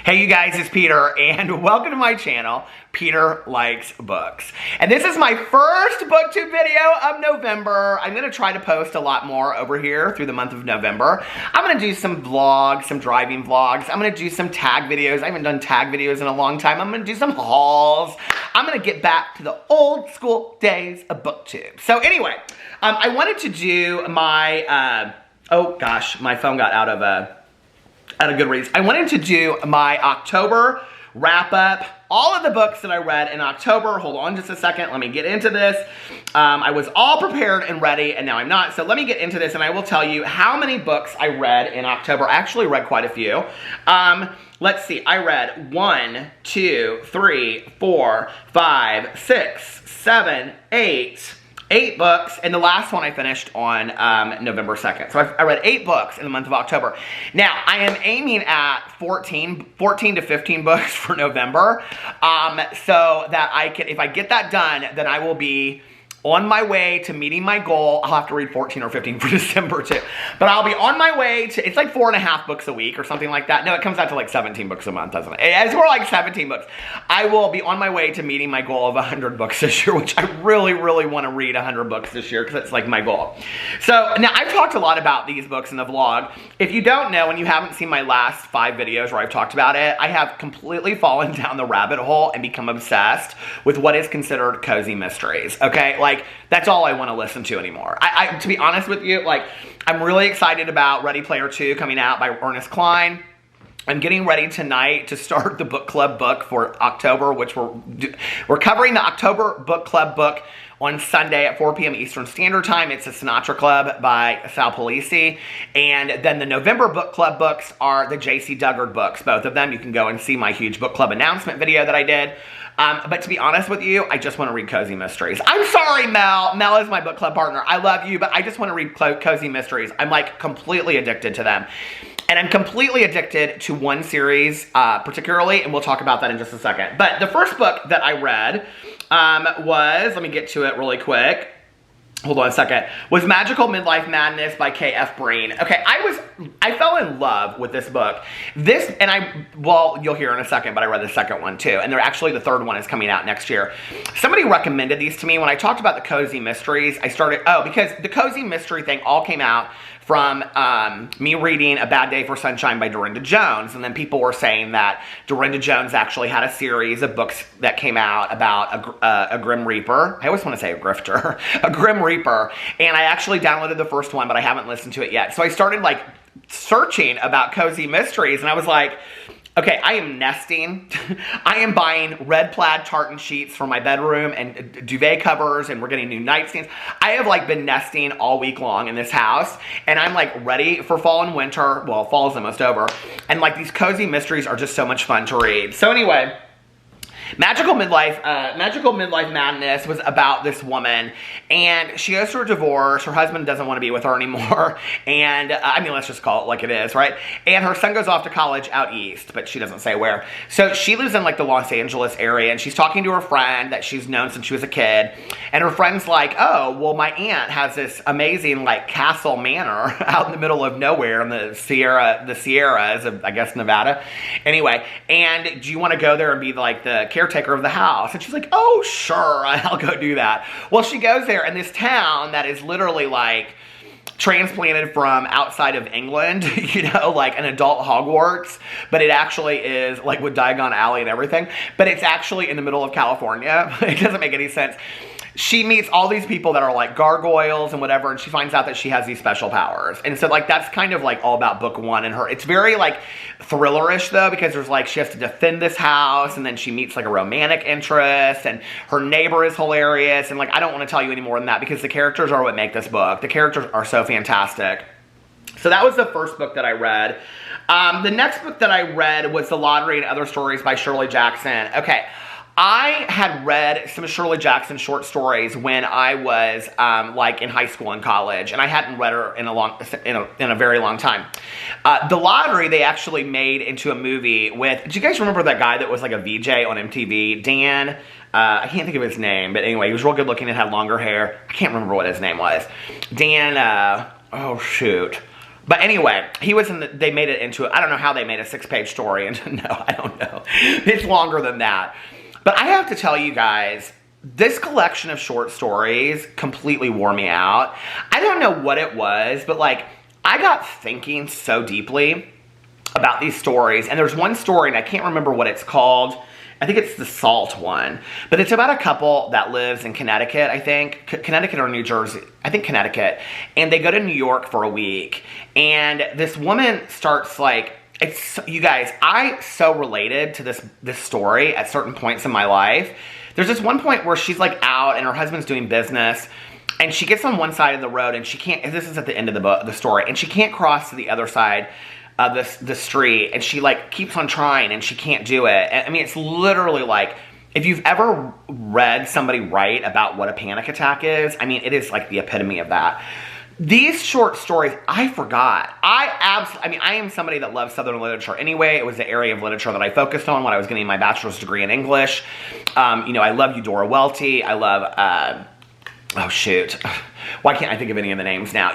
Hey you guys, it's Peter, and welcome to my channel, Peter Likes Books. And this is my first BookTube video of November. I'm gonna try to post a lot more over here through the month of November. I'm gonna do some vlogs, some driving vlogs. I'm gonna do some tag videos. I haven't done tag videos in a long time. I'm gonna do some hauls. I'm gonna get back to the old school days of BookTube. So anyway, I wanted to do my, oh gosh, my phone got out of Goodreads. I wanted to do my October wrap up, all of the books that I read in October. Hold on just a second, let me get into this. I was all prepared and ready, and now I'm not. So let me get into this, and I will tell you how many books I read in October. I actually read quite a few. Let's see, I read 1, 2, 3, 4, 5, 6, 7, 8 books, and the last one I finished on November 2nd. So I read 8 books in the month of October. Now, I am aiming at 14 to 15 books for November, so that I can, if I get that done, then I will be on my way to meeting my goal. I'll have to read 14 or 15 for December too. But I'll be on my way to, it's like 4.5 books a week or something like that. No, it comes out to like 17 books a month, doesn't it? It's more like 17 books. I will be on my way to meeting my goal of 100 books this year, which I really, really want to read 100 books this year because it's like my goal. So now I've talked a lot about these books in the vlog. If you don't know and you haven't seen my last 5 videos where I've talked about it, I have completely fallen down the rabbit hole and become obsessed with what is considered cozy mysteries, okay? Like, that's all I want to listen to anymore. To be honest with you, like, I'm really excited about Ready Player 2 coming out by Ernest Cline. I'm getting ready tonight to start the book club book for October, which we're covering the October book club book on Sunday at 4 p.m. Eastern Standard Time. It's a Sinatra Club by Sal Polisi. And then the November book club books are the JAYCEE DUGGARD books. Both of them, you can go and see my huge book club announcement video that I did. But to be honest with you, I just want to read cozy mysteries. I'm sorry, Mel. Mel is my book club partner. I love you, but I just want to read cozy mysteries. I'm like completely addicted to them. And I'm completely addicted to one series particularly, and we'll talk about that in just a second. But the first book that I read was, let me get to it really quick. Hold on a second. Was Magical Midlife Madness by K.F. Breene. Okay, I fell in love with this book. Well, you'll hear in a second, but I read the second one too. And the third one is coming out next year. Somebody recommended these to me. When I talked about the cozy mysteries, because the cozy mystery thing all came out from me reading A Bad Day for Sunshine by Dorinda Jones. And then people were saying that Dorinda Jones actually had a series of books that came out about a Grim Reaper. I always want to say a grifter. A Grim Reaper. And I actually downloaded the first one, but I haven't listened to it yet. So I started like searching about cozy mysteries, and I was like, okay, I am nesting. I am buying red plaid tartan sheets for my bedroom and duvet covers, and we're getting new nightstands. I have like been nesting all week long in this house, and I'm like ready for fall and winter. Well, fall is almost over. And like these cozy mysteries are just so much fun to read. So anyway, Magical Midlife Madness was about this woman, and she goes through a divorce. Her husband doesn't want to be with her anymore, and I mean, let's just call it like it is, right? And her son goes off to college out east, but she doesn't say where. So she lives in like the Los Angeles area, and she's talking to her friend that she's known since she was a kid, and her friend's like, oh, well, my aunt has this amazing like castle manor out in the middle of nowhere in the Sierras of, I guess, Nevada. Anyway, and do you want to go there and be like the caretaker of the house? And she's like, oh, sure, I'll go do that. Well, she goes there in this town that is literally like transplanted from outside of England, you know, like an adult Hogwarts, but it actually is like with Diagon Alley and everything, but it's actually in the middle of California. It doesn't make any sense. She meets all these people that are like gargoyles and whatever, and she finds out that she has these special powers. And so like that's kind of like all about book one and her. It's very like thrillerish though, because there's like she has to defend this house, and then she meets like a romantic interest, and her neighbor is hilarious. And like I don't want to tell you any more than that because the characters are what make this book. The characters are so fantastic. So that was the first book that I read. The next book that I read was The Lottery and Other Stories by Shirley Jackson. Okay. I had read some Shirley Jackson short stories when I was like in high school and college, and I hadn't read her in a very long time. The Lottery they actually made into a movie with. Do you guys remember that guy that was like a VJ on MTV? Dan. I can't think of his name, but anyway, he was real good looking and had longer hair. I can't remember what his name was. Dan. Oh shoot. But anyway, he was in they made it into, I don't know how they made a 6-page story. And no, I don't know. It's longer than that. But I have to tell you guys, this collection of short stories completely wore me out. I don't know what it was, but like, I got thinking so deeply about these stories. And there's one story, and I can't remember what it's called. I think it's the Salt one. But it's about a couple that lives in Connecticut, I think. Connecticut or New Jersey. I think Connecticut. And they go to New York for a week. And this woman starts like, you guys, I so related to this story at certain points in my life. There's this one point where she's like out and her husband's doing business. And she gets on one side of the road and she can't, this is at the end of the story, and she can't cross to the other side of the street, and she like keeps on trying and she can't do it. I mean, it's literally like, if you've ever read somebody write about what a panic attack is, I mean, it is like the epitome of that. These short stories, I forgot. I mean, I am somebody that loves Southern literature anyway. It was the area of literature that I focused on when I was getting my bachelor's degree in English. You know, I love Eudora Welty. I love, oh shoot, why can't I think of any of the names now?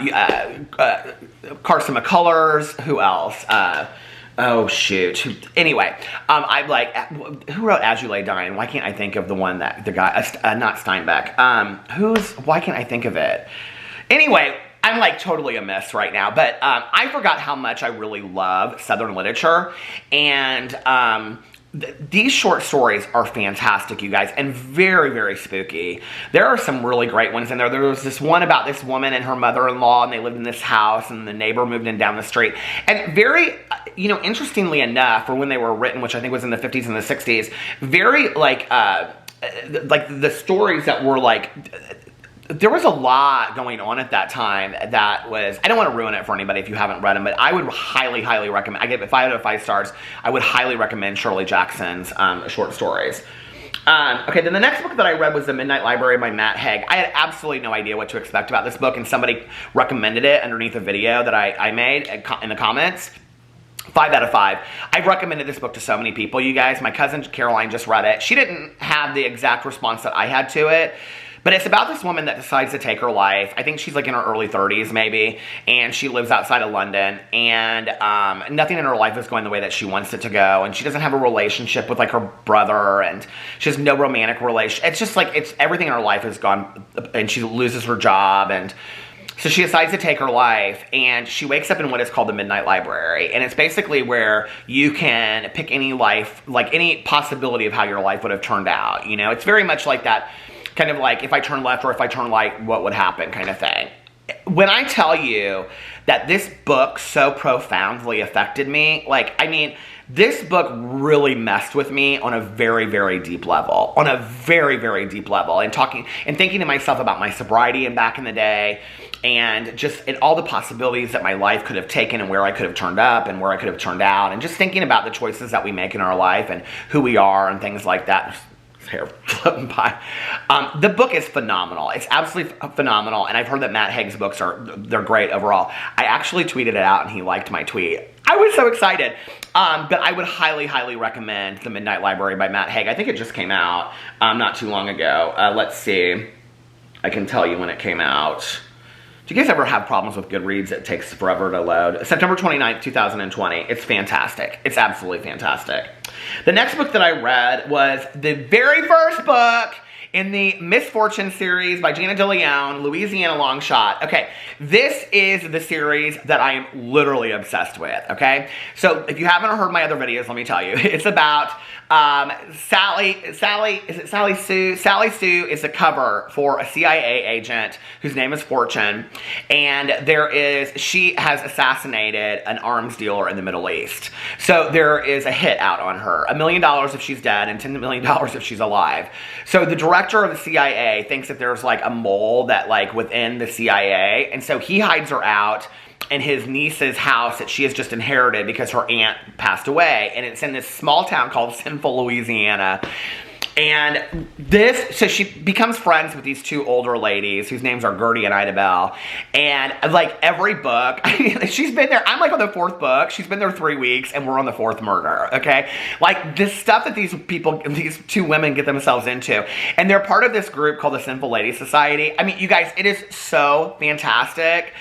Carson McCullers, who else? Oh shoot. Anyway, I'm like, who wrote As You Lay Dying? Why can't I think of the one that, the guy, not Steinbeck. Why can't I think of it? Anyway, I'm like totally a mess right now, but I forgot how much I really love Southern literature, and these short stories are fantastic, you guys, and very, very spooky. There are some really great ones in there. There was this one about this woman and her mother-in-law, and they lived in this house, and the neighbor moved in down the street. And very, you know, interestingly enough, for when they were written, which I think was in the 50s and the 60s, very, like the stories that were, like, there was a lot going on at that time that was, I don't want to ruin it for anybody if you haven't read them, but I would highly, highly recommend, I give it 5 out of 5 stars, I would highly recommend Shirley Jackson's short stories. Okay, then the next book that I read was The Midnight Library by Matt Haig. I had absolutely no idea what to expect about this book, and somebody recommended it underneath a video that I made in the comments. 5 out of 5. I've recommended this book to so many people, you guys. My cousin Caroline just read it. She didn't have the exact response that I had to it. But it's about this woman that decides to take her life. I think she's like in her early 30s maybe, and she lives outside of London, and nothing in her life is going the way that she wants it to go, and she doesn't have a relationship with like her brother, and she has no romantic relation. It's just like, it's everything in her life is gone, and she loses her job, and so she decides to take her life, and she wakes up in what is called the Midnight Library, and it's basically where you can pick any life, like any possibility of how your life would have turned out, you know? It's very much like that, kind of like, if I turn left or if I turn right, what would happen kind of thing. When I tell you that this book so profoundly affected me, like, I mean, this book really messed with me on a very, very deep level. On a very, very deep level. And talking and thinking to myself about my sobriety and back in the day, and just and all the possibilities that my life could have taken, and where I could have turned up and where I could have turned out, and just thinking about the choices that we make in our life and who we are and things like that. Hair floating by. The book is phenomenal. It's absolutely phenomenal, and I've heard that Matt Haig's books they're great overall. I actually tweeted it out, and he liked my tweet. I was so excited. But I would highly, highly recommend The Midnight Library by Matt Haig. I think it just came out not too long ago. Let's see. I can tell you when it came out. Do you guys ever have problems with Goodreads? It takes forever to load. September 29th, 2020. It's fantastic. It's absolutely fantastic. The next book that I read was the very first book in the Misfortune series by Gina DeLeon, Louisiana Longshot. Okay, this is the series that I am literally obsessed with, okay? So if you haven't heard my other videos, let me tell you. It's about Sally Sue? Sally Sue is the cover for a CIA agent whose name is Fortune, and she has assassinated an arms dealer in the Middle East. So there is a hit out on her. $1 million if she's dead and $10 million if she's alive. So the director of the CIA thinks that there's like a mole that like within the CIA, and so he hides her out in his niece's house that she has just inherited because her aunt passed away, and it's in this small town called Sinful, Louisiana. And so she becomes friends with these two older ladies whose names are Gertie and Idabelle. And like every book, I mean, she's been there. I'm like on the 4th book. She's been there 3 weeks, and we're on the 4th murder. Okay, like this stuff that these two women get themselves into, and they're part of this group called the Sinful Ladies Society. I mean, you guys, it is so fantastic.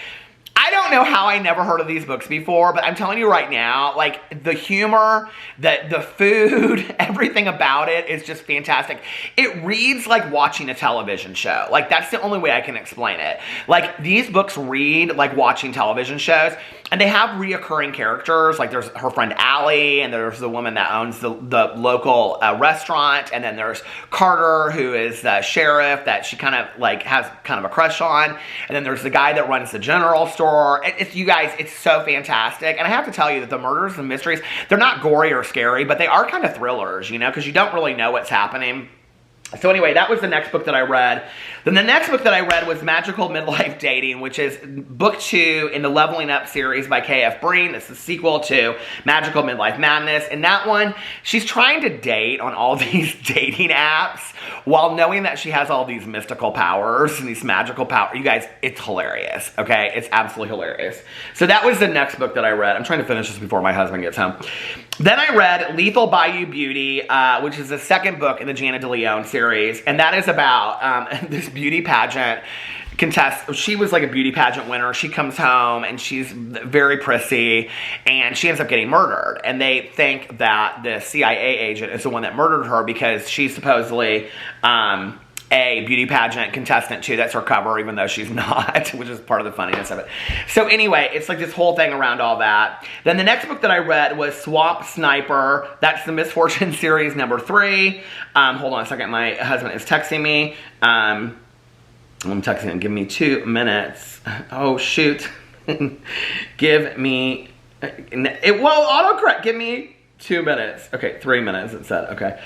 I don't know how I never heard of these books before, but I'm telling you right now, like the humor, the food, everything about it is just fantastic. It reads like watching a television show. Like that's the only way I can explain it. Like these books read like watching television shows, and they have reoccurring characters. Like there's her friend Allie, and there's the woman that owns the local restaurant, and then there's Carter, who is the sheriff that she kind of like has kind of a crush on, and then there's the guy that runs the general store. It's, you guys, it's so fantastic. And I have to tell you that the murders and mysteries, they're not gory or scary, but they are kind of thrillers, you know, because you don't really know what's happening. So anyway, that was the next book that I read. Then the next book that I read was Magical Midlife Dating, which is book 2 in the Leveling Up series by K.F. Breene. It's the sequel to Magical Midlife Madness. And that one, she's trying to date on all these dating apps while knowing that she has all these mystical powers and these magical powers. You guys, it's hilarious, okay? It's absolutely hilarious. So that was the next book that I read. I'm trying to finish this before my husband gets home. Then I read Lethal Bayou Beauty, which is the second book in the Jana de Leon series. And that is about this beauty pageant contest. She was like a beauty pageant winner. She comes home and she's very prissy, and she ends up getting murdered. And they think that the CIA agent is the one that murdered her because she's supposedly a beauty pageant contestant too. That's her cover, even though she's not, which is part of the funniness of it. So anyway, it's like this whole thing around all that. Then the next book that I read was Swamp Sniper. That's the Misfortune series number 3. Hold on a second. My husband is texting me. I'm texting him. Give me 2 minutes. Oh, shoot. Give me... It won't autocorrect. Give me 2 minutes. Okay, 3 minutes it said. Okay.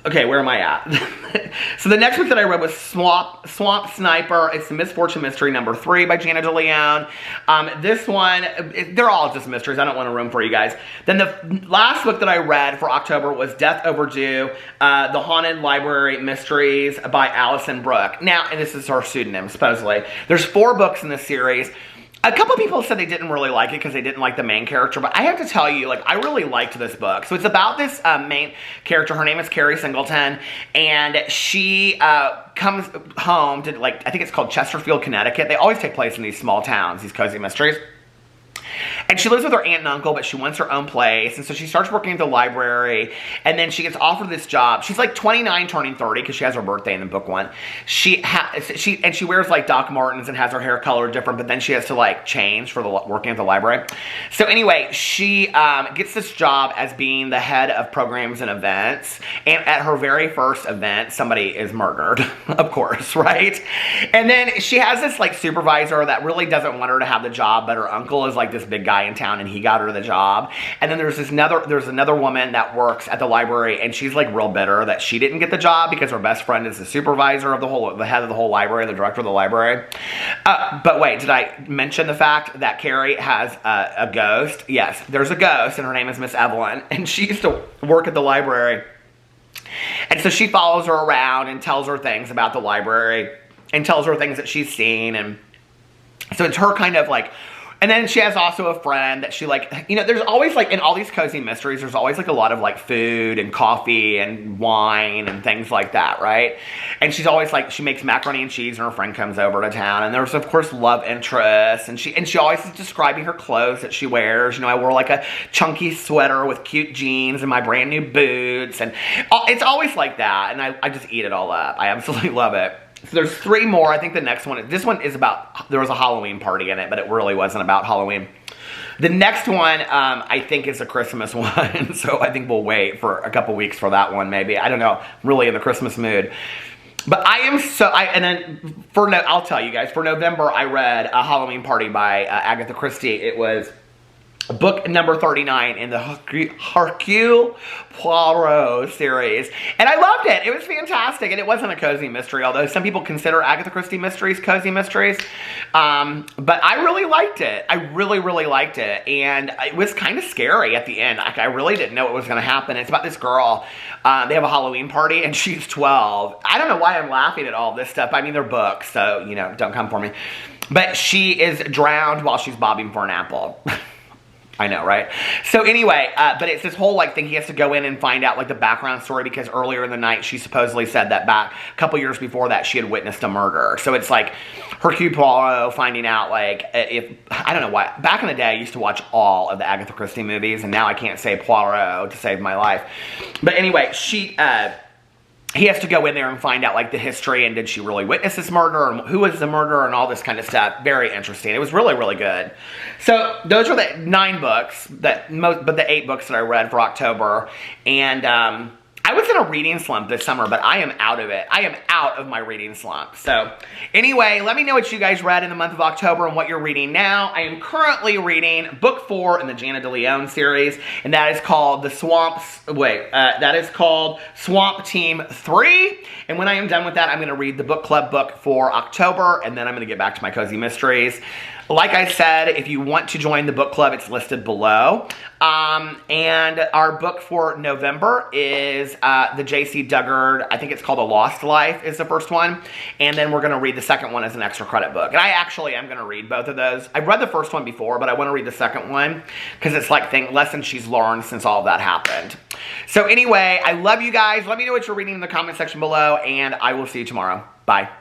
Okay, where am I at? So the next book that I read was Swamp Sniper. It's the Misfortune Mystery number 3 by Jana de Leon. This one, they're all just mysteries. I don't want to ruin for you guys. Then the last book that I read for October was Death Overdue, The Haunted Library Mysteries by Alison Brooke. Now, and this is her pseudonym, supposedly. There's 4 books in this series. A couple people said they didn't really like it because they didn't like the main character, but I have to tell you, like, I really liked this book. So it's about this main character. Her name is Carrie Singleton, and she comes home to, like, I think it's called Chesterfield, Connecticut. They always take place in these small towns, these cozy mysteries. And she lives with her aunt and uncle, but she wants her own place. And so she starts working at the library, and then she gets offered this job. She's like 29, turning 30, because she has her birthday in the book 1. She wears like Doc Martens and has her hair colored different, but then she has to like change for the working at the library. So anyway, she gets this job as being the head of programs and events. And at her very first event, somebody is murdered, of course, right? And then she has this like supervisor that really doesn't want her to have the job, but her uncle is like this big guy in town, and he got her the job. And then there's another woman that works at the library, and she's like real bitter that she didn't get the job because her best friend is the supervisor of the head of the whole library, the director of the library. But wait, did I mention the fact that Carrie has a ghost? Yes, there's a ghost, and her name is Miss Evelyn, and she used to work at the library. And so she follows her around and tells her things about the library and tells her things that she's seen. And so it's her kind of like... And then she has also a friend that she like, you know, there's always like, in all these cozy mysteries, there's always like a lot of like food and coffee and wine and things like that, right? And she's always like, she makes macaroni and cheese and her friend comes over to town. And there's of course love interest. And she always is describing her clothes that she wears. You know, I wore like a chunky sweater with cute jeans and my brand new boots. And it's always like that. And I just eat it all up. I absolutely love it. So there's 3 more. I think the next one, this one is about, there was a Halloween party in it, but it really wasn't about Halloween. The next one, I think is a Christmas one. So I think we'll wait for a couple weeks for that one, maybe. I don't know. I'm really in the Christmas mood. But I am so, and then I'll tell you guys, for November, I read A Halloween Party by Agatha Christie. It was book number 39 in the Hercule Poirot series. And I loved it. It was fantastic. And it wasn't a cozy mystery, although some people consider Agatha Christie mysteries cozy mysteries. But I really liked it. I really, really liked it. And it was kind of scary at the end. Like, I really didn't know what was going to happen. It's about this girl. They have a Halloween party, and she's 12. I don't know why I'm laughing at all this stuff. I mean, they're books, so, you know, don't come for me. But she is drowned while she's bobbing for an apple. I know, right? So anyway, but it's this whole like thing. He has to go in and find out like the background story because earlier in the night she supposedly said that back a couple years before that she had witnessed a murder. So it's like Hercule Poirot finding out like if, I don't know why, back in the day I used to watch all of the Agatha Christie movies and now I can't say Poirot to save my life. But anyway, he has to go in there and find out like the history and did she really witness this murder and who was the murderer and all this kind of stuff. Very interesting. It was really, really good. So those are the 9 books, but the 8 books that I read for October. And I was in a reading slump this summer, but I am out of it. I am out of my reading slump. So anyway, let me know what you guys read in the month of October and what you're reading now. I am currently reading book 4 in the Jana de Leon series, and that is called that is called Swamp Team 3. And when I am done with that, I'm going to read the book club book for October, and then I'm going to get back to my Cozy Mysteries. Like I said, if you want to join the book club, it's listed below. And our book for November is the JAYCEE DUGGARD. I think it's called A Lost Life is the first one. And then we're going to read the second one as an extra credit book. And I actually am going to read both of those. I've read the first one before, but I want to read the second one because it's like lessons she's learned since all of that happened. So anyway, I love you guys. Let me know what you're reading in the comment section below, and I will see you tomorrow. Bye.